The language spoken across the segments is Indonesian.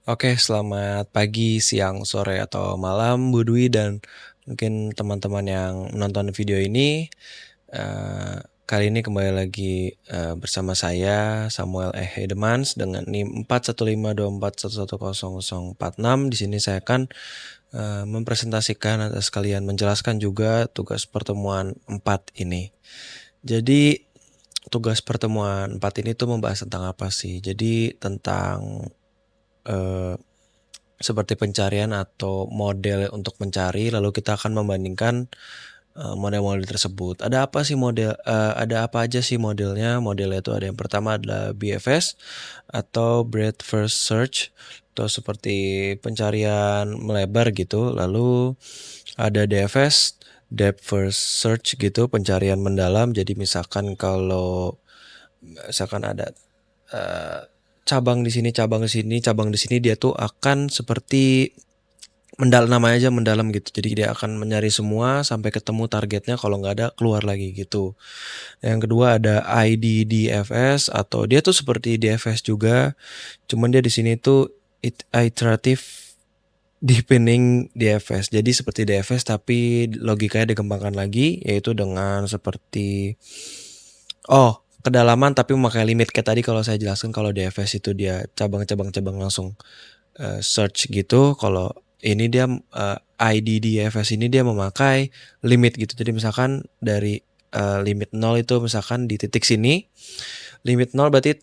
Oke, selamat pagi, siang, sore, atau malam, Bu Dwi dan mungkin teman-teman yang menonton video ini. Kali ini kembali lagi bersama saya Samuel Hedemans dengan NIM 4152411046. Di sini saya akan mempresentasikan atau sekalian menjelaskan juga tugas pertemuan 4 ini. Jadi tugas pertemuan 4 ini tuh membahas tentang apa sih? Jadi tentang seperti pencarian atau model untuk mencari, lalu kita akan membandingkan model-model tersebut. Ada apa aja sih modelnya? Modelnya itu ada yang pertama adalah BFS atau Breadth First Search, atau seperti pencarian melebar gitu. Lalu ada DFS, Depth First Search gitu, pencarian mendalam. Jadi misalkan ada cabang di sini, cabang di sini, cabang di sini, dia tuh akan seperti namanya aja mendalam gitu. Jadi dia akan mencari semua sampai ketemu targetnya, kalau nggak ada keluar lagi gitu. Yang kedua ada IDDFS, atau dia tuh seperti DFS juga, cuman dia di sini tuh iterative deepening DFS. Jadi seperti DFS tapi logikanya dikembangkan lagi, yaitu dengan seperti kedalaman tapi memakai limit. Kayak tadi kalau saya jelaskan, kalau DFS itu dia cabang-cabang langsung search gitu. Kalau ini dia IDDFS ini dia memakai limit gitu. Jadi misalkan dari limit 0 itu misalkan di titik sini, limit 0 berarti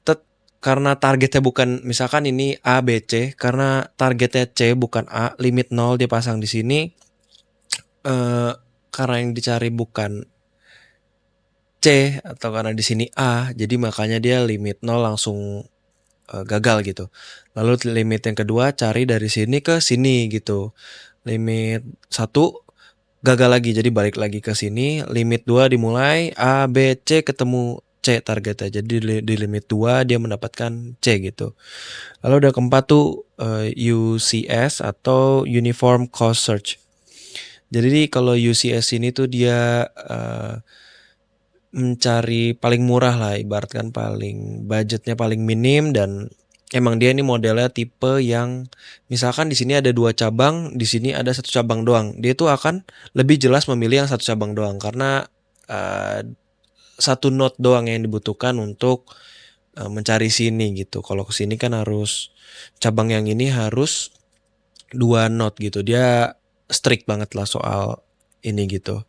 karena targetnya bukan, misalkan ini A, B, C, karena targetnya C bukan A, limit 0 dia pasang di sini. Karena yang dicari bukan C atau karena di sini A, jadi makanya dia limit 0 langsung gagal gitu. Lalu limit yang kedua cari dari sini ke sini gitu. Limit 1 gagal lagi, jadi balik lagi ke sini. Limit 2 dimulai A, B, C, ketemu C targetnya. Jadi di limit 2 dia mendapatkan C gitu. Lalu ada keempat tuh UCS atau Uniform Cost Search. Jadi kalau UCS ini tuh dia mencari paling murah lah, ibaratkan budgetnya paling minim, dan emang dia ini modelnya tipe yang misalkan di sini ada 2 cabang, di sini ada 1 cabang doang. Dia tuh akan lebih jelas memilih yang 1 cabang doang karena 1 node doang yang dibutuhkan untuk mencari sini gitu. Kalau ke sini kan harus cabang yang ini harus 2 node gitu. Dia strict banget lah soal ini gitu.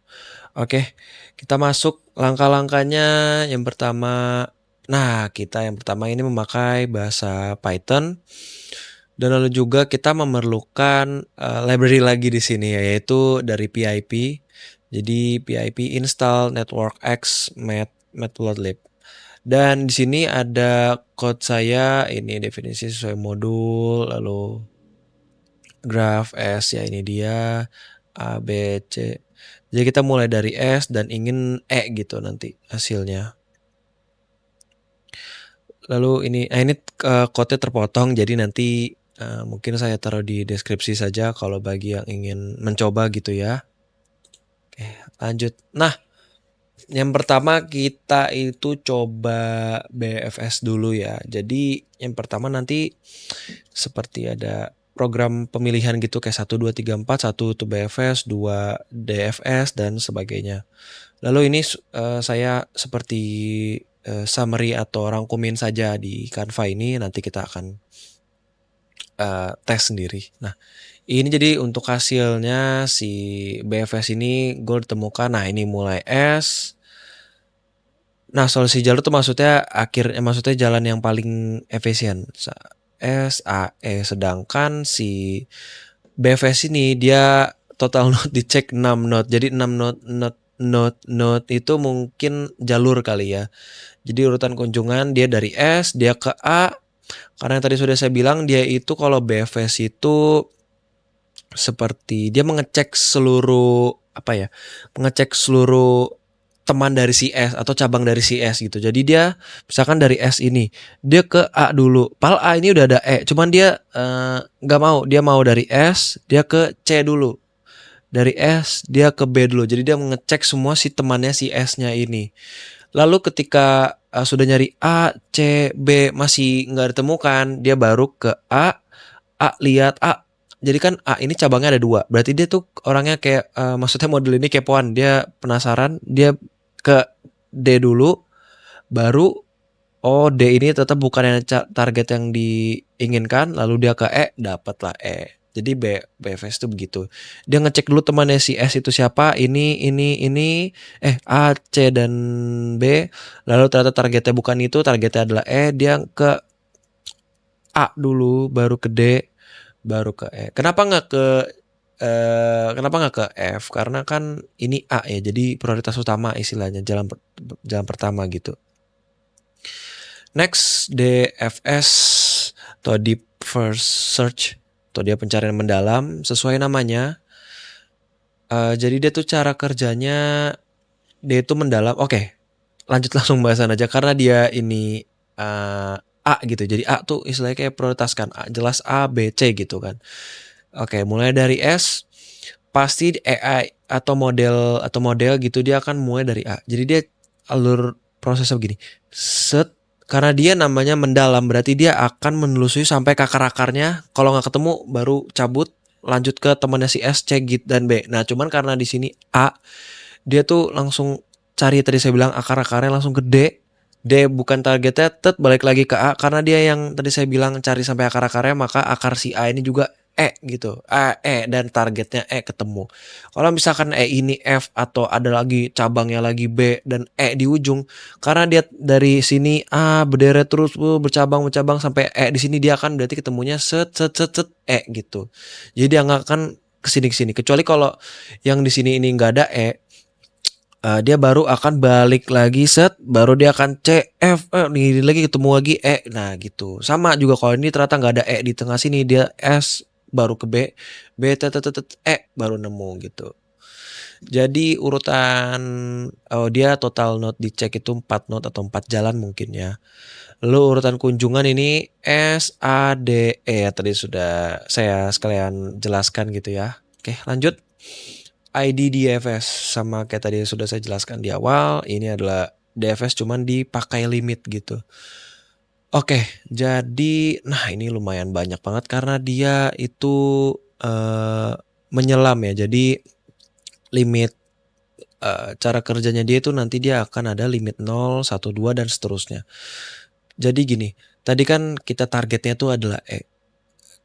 Oke, kita masuk langkah-langkahnya. Yang pertama, yang pertama ini memakai bahasa Python, dan lalu juga kita memerlukan library lagi di sini, yaitu dari PIP. Jadi PIP install networkx matplotlib. Dan di sini ada code saya, ini definisi sesuai modul, lalu graph S, ya ini dia A, B, C. Jadi kita mulai dari S dan ingin E gitu nanti hasilnya. Lalu ini code-nya terpotong, jadi nanti mungkin saya taruh di deskripsi saja kalau bagi yang ingin mencoba gitu ya. Oke, lanjut. Nah, yang pertama kita itu coba BFS dulu ya. Jadi yang pertama nanti seperti ada program pemilihan gitu, kayak 1, 2, 3, 4, 1 itu BFS, 2 DFS, dan sebagainya. Lalu ini saya seperti summary atau rangkumin saja di Canva ini, nanti kita akan tes sendiri. Nah, ini jadi untuk hasilnya si BFS ini gue ditemukan. Nah, ini mulai S. Nah, solusi jalur tuh maksudnya maksudnya jalan yang paling efisien. S, A, E. Sedangkan si BFS ini dia total node dicek 6 node. Jadi 6 node itu mungkin jalur kali ya. Jadi urutan kunjungan dia dari S, dia ke A. Karena yang tadi sudah saya bilang, dia itu kalau BFS itu seperti dia mengecek seluruh mengecek seluruh teman dari si S atau cabang dari si S gitu. Jadi dia misalkan dari S ini dia ke A dulu. Padahal A ini udah ada E, cuman dia nggak mau. Dia mau dari S dia ke C dulu. Dari S dia ke B dulu. Jadi dia mengecek semua si temannya si S-nya ini. Lalu ketika sudah nyari A, C, B masih nggak ditemukan, dia baru ke A, A lihat A. Jadi kan A ini cabangnya ada 2. Berarti dia tuh orangnya kayak maksudnya model ini kepoan. Dia penasaran, dia ke D dulu, baru oh D ini tetap bukan yang target yang diinginkan, lalu dia ke E, dapatlah E. Jadi BFS itu begitu. Dia ngecek dulu temannya si S itu siapa, ini, A, C dan B, lalu ternyata targetnya bukan itu, targetnya adalah E, dia ke A dulu, baru ke D, baru ke E. Kenapa nggak ke F? Karena kan ini A ya, jadi prioritas utama istilahnya, jalan pertama gitu. Next, DFS atau Deep First Search atau dia pencarian mendalam sesuai namanya. Jadi dia tuh cara kerjanya, dia itu mendalam. Oke, lanjut langsung bahasan aja karena dia ini A gitu. Jadi A tuh istilahnya kayak prioritaskan A, jelas A, B, C gitu kan. Oke, mulai dari S, pasti AI atau model gitu dia akan mulai dari A. Jadi dia alur prosesnya begini. Set, karena dia namanya mendalam, berarti dia akan menelusuri sampai ke akar-akarnya. Kalau nggak ketemu, baru cabut, lanjut ke temannya si S, C, Git, dan B. Nah, cuman karena di sini A, dia tuh langsung cari, tadi saya bilang akar-akarnya langsung ke D. D bukan targetnya, balik lagi ke A. Karena dia yang tadi saya bilang cari sampai akar-akarnya, maka akar si A ini juga E gitu. Dan targetnya E ketemu. Kalau misalkan E ini F atau ada lagi cabangnya lagi B dan E di ujung, karena dia dari sini A berderet terus bercabang sampai E di sini, dia akan berarti ketemunya set E gitu. Jadi dia nggak akan kesini kecuali kalau yang di sini ini nggak ada E, dia baru akan balik lagi set, baru dia akan C, F, ini lagi ketemu lagi E. Nah gitu. Sama juga kalau ini ternyata nggak ada E di tengah sini, dia S baru ke B, E baru nemu gitu. Jadi urutan dia total node dicek itu 4 node atau 4 jalan mungkin ya. Lalu urutan kunjungan ini S, A, D, E tadi sudah saya sekalian jelaskan gitu ya. Oke, lanjut. ID DFS sama kayak tadi sudah saya jelaskan di awal, ini adalah DFS cuman dipakai limit gitu. Oke, jadi nah ini lumayan banyak banget karena dia itu menyelam ya. Jadi limit cara kerjanya dia itu nanti dia akan ada limit 0, 1, 2 dan seterusnya. Jadi gini, tadi kan kita targetnya tuh adalah E.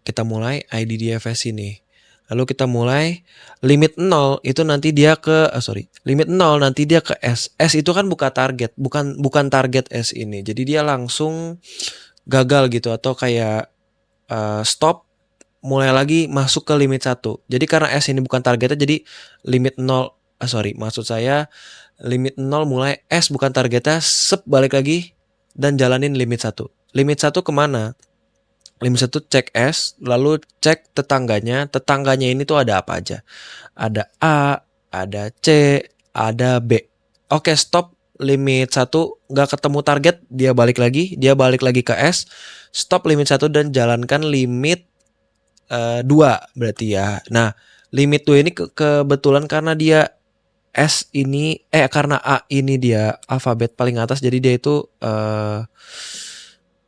Kita mulai ID DFS ini. Lalu kita mulai limit 0 itu nanti dia ke limit 0 nanti dia ke S. S itu kan bukan target S ini. Jadi dia langsung gagal gitu atau kayak stop, mulai lagi masuk ke limit 1. Jadi karena S ini bukan targetnya, jadi limit 0 maksud saya limit 0 mulai S bukan targetnya, balik lagi dan jalanin limit 1. Limit 1 kemana? Limit 1 cek S, lalu cek tetangganya ini tuh ada apa aja. Ada A, ada C, ada B. Oke, stop limit 1, gak ketemu target, dia balik lagi ke S, stop limit 1 dan jalankan limit 2 berarti ya. Nah, limit 2 ini kebetulan karena dia S ini, karena A ini dia alfabet paling atas, jadi dia itu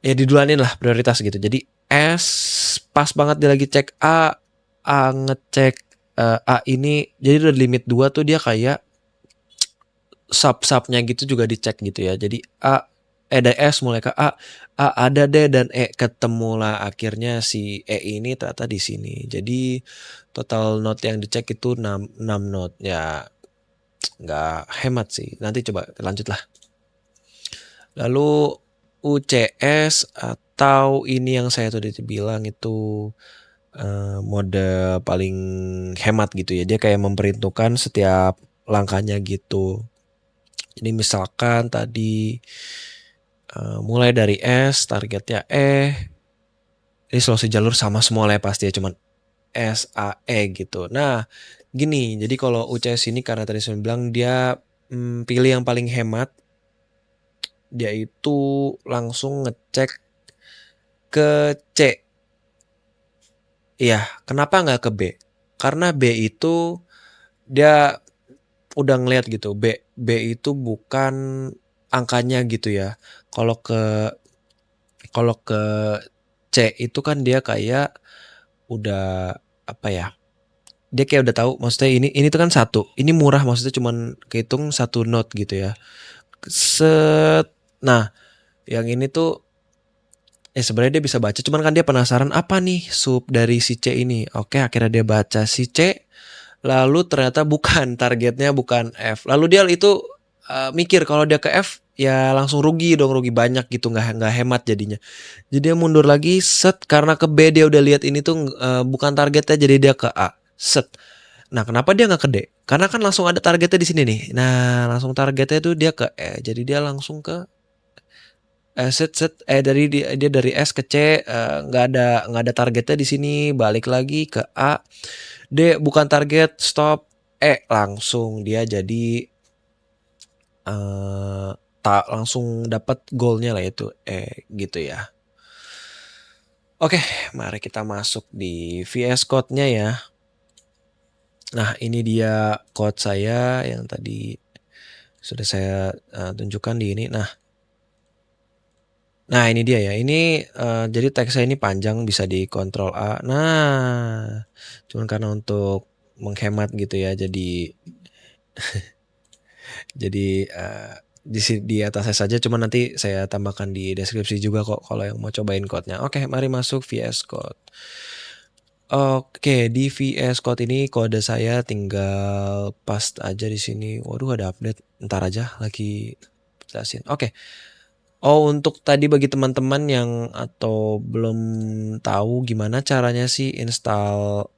ya didulanin lah prioritas gitu. Jadi S pas banget dia lagi cek A ngecek A ini, jadi udah limit 2 tuh dia kayak sub-subnya gitu juga dicek gitu ya. Jadi ada S mulai ke A ada D dan E, ketemulah akhirnya si E ini ternyata di sini. Jadi total node yang dicek itu 6 node ya, nggak hemat sih. Nanti coba lanjut lah. Lalu UCS atau ini yang saya tadi bilang itu mode paling hemat gitu ya. Dia kayak memperhitungkan setiap langkahnya gitu. Jadi misalkan tadi mulai dari S, targetnya E. Ini solusi jalur sama semua lah ya pasti ya, cuman S, A, E gitu. Nah gini, jadi kalau UCS ini karena tadi saya bilang dia pilih yang paling hemat. Dia itu langsung ngecek ke C. Iya, kenapa nggak ke B? Karena B itu dia udah ngeliat gitu. B itu bukan angkanya gitu ya. Kalau ke C itu kan dia kayak udah apa ya? Dia kayak udah tahu maksudnya ini tuh kan satu. Ini murah maksudnya cuman kehitung satu note gitu ya. Set. Nah, yang ini tuh sebenarnya dia bisa baca cuman kan dia penasaran apa nih sub dari si C ini. Oke, akhirnya dia baca si C. Lalu ternyata bukan targetnya bukan F. Lalu dia itu mikir kalau dia ke F ya langsung rugi dong, rugi banyak gitu, nggak hemat jadinya. Jadi dia mundur lagi set karena ke B dia udah lihat ini tuh bukan targetnya jadi dia ke A set. Nah kenapa dia nggak ke D? Karena kan langsung ada targetnya di sini nih. Nah langsung targetnya tuh dia ke E jadi dia langsung ke dari dia dari S ke C nggak ada targetnya di sini balik lagi ke A. D bukan target stop langsung dia jadi tak langsung dapat goalnya lah itu gitu ya. Oke, mari kita masuk di VS Code-nya ya. Nah ini dia code saya yang tadi sudah saya tunjukkan di ini. Nah ini dia ya. Ini jadi teks saya ini panjang bisa di Ctrl A. Nah cuman karena untuk menghemat gitu ya jadi di atas saya saja, cuma nanti saya tambahkan di deskripsi juga kok kalau yang mau cobain code-nya. Oke, mari masuk VS Code. Oke, di VS Code ini kode saya tinggal paste aja di sini. Waduh, ada update. Ntar aja lagi jelasin. Oke. Oh, untuk tadi bagi teman-teman yang atau belum tahu gimana caranya sih install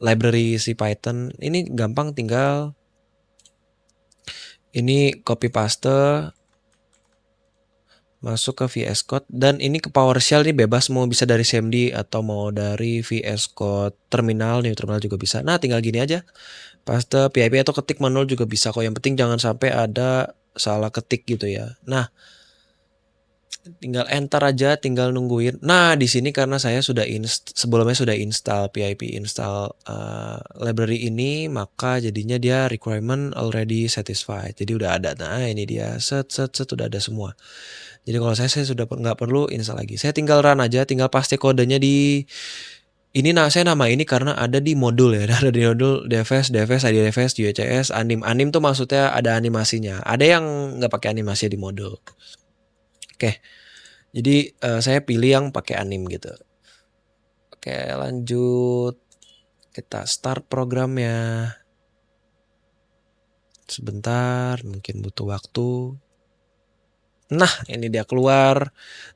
library si Python, ini gampang, tinggal ini copy paste masuk ke VS Code dan ini ke PowerShell ini bebas mau bisa dari CMD atau mau dari VS Code terminal, new terminal juga bisa. Nah tinggal gini aja paste PIP atau ketik manual juga bisa kok, yang penting jangan sampai ada salah ketik gitu ya. Nah tinggal enter aja, tinggal nungguin. Nah di sini karena saya sudah sebelumnya sudah install PIP install library ini, maka jadinya dia requirement already satisfied. Jadi udah ada. Nah ini dia set udah ada semua. Jadi kalau saya sudah nggak perlu install lagi. Saya tinggal run aja, tinggal paste kodenya di ini. Nah saya nama ini karena ada di modul ya, ada di modul DFS, IDFS, UHS, anim tuh maksudnya ada animasinya. Ada yang nggak pakai animasi di modul. Oke. Jadi saya pilih yang pakai anim gitu. Oke, lanjut. Kita start programnya. Sebentar, mungkin butuh waktu. Nah, ini dia keluar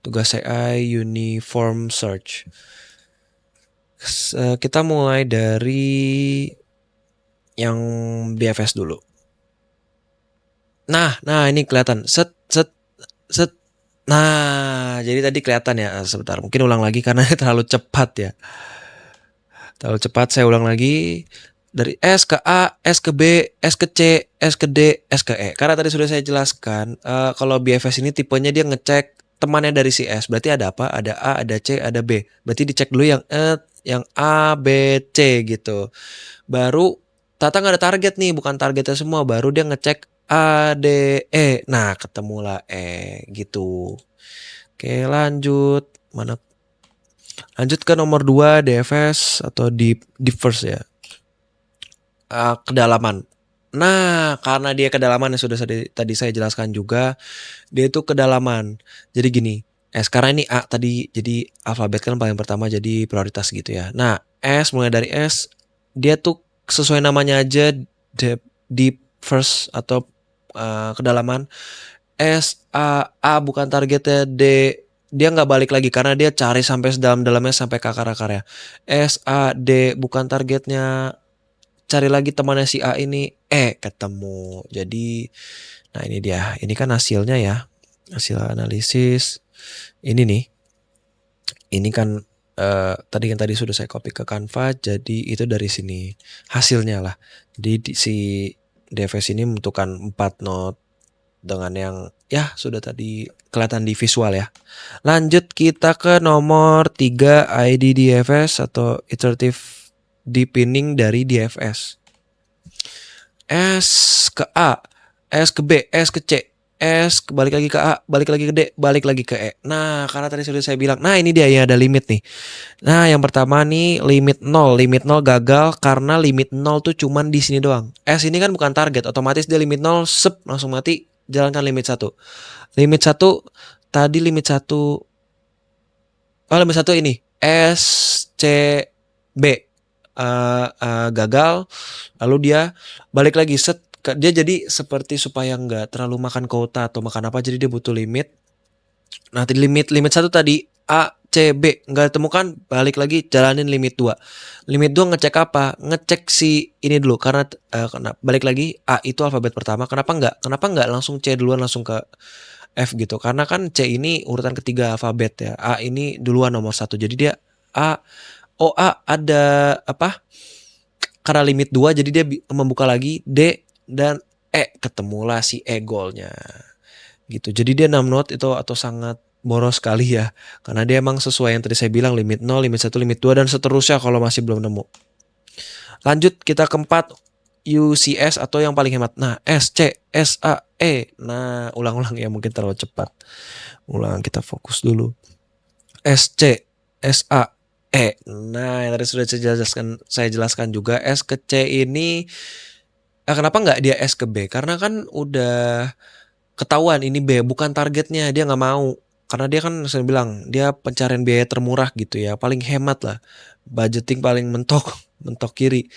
tugas AI uniform search. Kita mulai dari yang BFS dulu. Nah ini kelihatan set. Nah, jadi tadi kelihatan ya. Sebentar, mungkin ulang lagi karena terlalu cepat ya. Terlalu cepat, saya ulang lagi. Dari S ke A, S ke B, S ke C, S ke D, S ke E. Karena tadi sudah saya jelaskan, kalau BFS ini tipenya dia ngecek temannya dari si S. Berarti ada apa? Ada A, ada C, ada B. Berarti dicek dulu yang A, B, C gitu. Baru Tata nggak ada target nih, bukan targetnya semua. Baru dia ngecek A, D, E. Nah, ketemulah E gitu. Oke, lanjut. Lanjut ke nomor 2, DFS atau deep first ya. Kedalaman. Nah, karena dia kedalaman yang sudah tadi saya jelaskan juga, dia itu kedalaman. Jadi gini, sekarang ini A tadi, jadi alfabet kan paling pertama jadi prioritas gitu ya. Nah, S mulai dari S, dia tuh sesuai namanya aja deep first atau kedalaman. S A bukan targetnya, D dia nggak balik lagi karena dia cari sampai sedalam-dalamnya sampai ke akar-akarnya. S A D bukan targetnya, cari lagi temannya si A ini, ketemu. Jadi nah ini dia, ini kan hasilnya ya, hasil analisis ini nih. Ini kan tadi sudah saya copy ke Canva, jadi itu dari sini hasilnya lah. Jadi si DFS ini membutuhkan 4 node dengan yang ya sudah tadi kelihatan di visual ya. Lanjut kita ke nomor 3, ID DFS atau iterative deepening dari DFS. S ke A, S ke B, S ke C, S, balik lagi ke A, balik lagi ke D, balik lagi ke E. Nah, karena tadi sudah saya bilang, nah ini dia yang ada limit nih. Nah, yang pertama nih limit 0. Limit 0 gagal karena limit 0 tuh cuman di sini doang. S ini kan bukan target, otomatis dia limit 0, sep, langsung mati, jalankan limit 1. Limit 1, tadi limit 1, limit 1 ini, S, C, B. Gagal, lalu dia balik lagi, set, dia jadi seperti supaya nggak terlalu makan kuota atau makan apa, jadi dia butuh limit. Nah, limit 1 tadi A, C, B nggak temukan, balik lagi jalanin limit 2. Limit 2 ngecek apa? Ngecek si ini dulu karena balik lagi A itu alfabet pertama. Kenapa nggak langsung C duluan langsung ke F gitu? Karena kan C ini urutan ketiga alfabet ya. A ini duluan nomor 1. Jadi dia A, ada apa? Karena limit 2 jadi dia membuka lagi D dan E, ketemulah si E goalnya. Gitu. Jadi dia 6 not itu atau sangat boros sekali ya. Karena dia emang sesuai yang tadi saya bilang, limit 0, limit 1, limit 2 dan seterusnya kalau masih belum nemu. Lanjut kita keempat, UCS atau yang paling hemat. Nah, SC, SAE. Nah, ulang-ulang ya, mungkin terlalu cepat. Ulang, kita fokus dulu. SC, SAE. Nah, yang tadi sudah saya jelaskan juga, S ke C ini kenapa nggak dia S ke B? Karena kan udah ketahuan ini B, bukan targetnya, dia nggak mau. Karena dia kan saya bilang, dia pencarian biaya termurah gitu ya, paling hemat lah. Budgeting paling mentok kiri.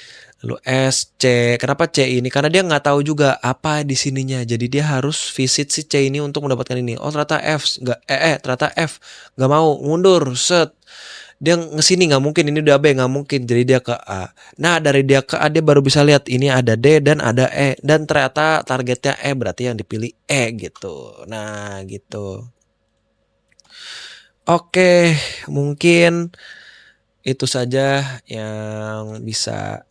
Lalu S, C, kenapa C ini? Karena dia nggak tahu juga apa di sininya. Jadi dia harus visit si C ini untuk mendapatkan ini. Oh ternyata F, ternyata F, nggak mau, mundur, set. Dia ngesini nggak mungkin, ini udah B nggak mungkin, jadi dia ke A. Nah dari dia ke A dia baru bisa lihat ini ada D dan ada E, dan ternyata targetnya E, berarti yang dipilih E gitu. Nah gitu. Oke, mungkin itu saja yang bisa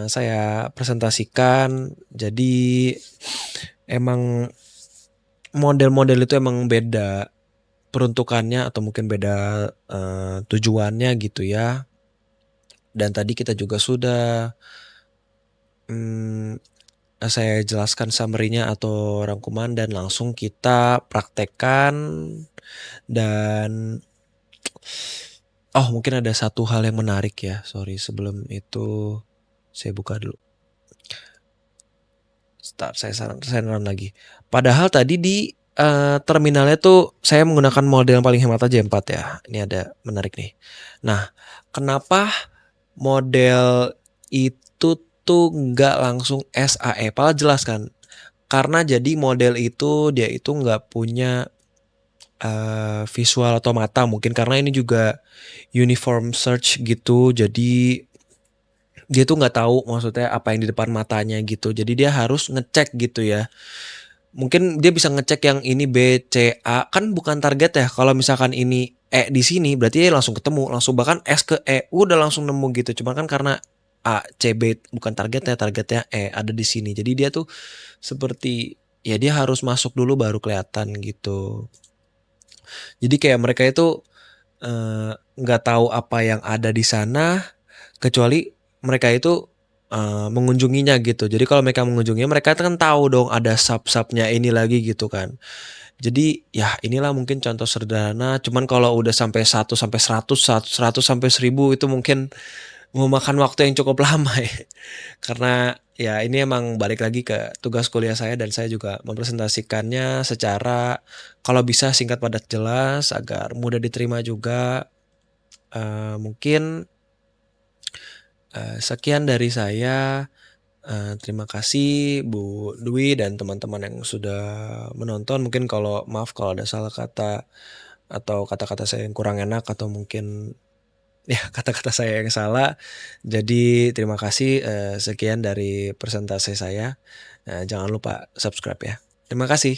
saya presentasikan. Jadi emang model-model itu emang beda peruntukannya atau mungkin beda tujuannya gitu ya. Dan tadi kita juga sudah saya jelaskan summary-nya atau rangkuman dan langsung kita praktekkan. Dan mungkin ada satu hal yang menarik ya. Sorry, sebelum itu saya buka dulu. Saya run lagi. Padahal tadi di terminalnya tuh saya menggunakan model yang paling hemat aja 4 ya. Ini ada menarik nih. Nah, kenapa model itu tuh nggak langsung SAE? Padahal jelas kan. Karena jadi model itu dia itu nggak punya visual atau mata, mungkin karena ini juga uniform search gitu. Jadi dia tuh nggak tahu maksudnya apa yang di depan matanya gitu. Jadi dia harus ngecek gitu ya. Mungkin dia bisa ngecek yang ini B, C, A, kan bukan target ya. Kalau misalkan ini E di sini berarti dia langsung ketemu, langsung bahkan S ke E udah langsung nemu gitu. Cuma kan karena A, C, B bukan targetnya E ada di sini. Jadi dia tuh seperti ya dia harus masuk dulu baru kelihatan gitu. Jadi kayak mereka itu nggak tahu apa yang ada di sana kecuali mereka itu mengunjunginya gitu. Jadi kalau mereka mengunjunginya, mereka kan tahu dong ada sub-subnya ini lagi gitu kan. Jadi ya inilah mungkin contoh sederhana. Cuman kalau udah sampai 1 sampai 100, 100 sampai 1000 itu mungkin memakan waktu yang cukup lama ya. Karena ya ini emang balik lagi ke tugas kuliah saya dan saya juga mempresentasikannya secara kalau bisa singkat padat jelas agar mudah diterima juga. Mungkin sekian dari saya. Terima kasih Bu Dwi dan teman-teman yang sudah menonton. Mungkin maaf kalau ada salah kata atau kata-kata saya yang kurang enak atau mungkin ya kata-kata saya yang salah. Jadi terima kasih, sekian dari presentasi saya. Jangan lupa subscribe ya. Terima kasih.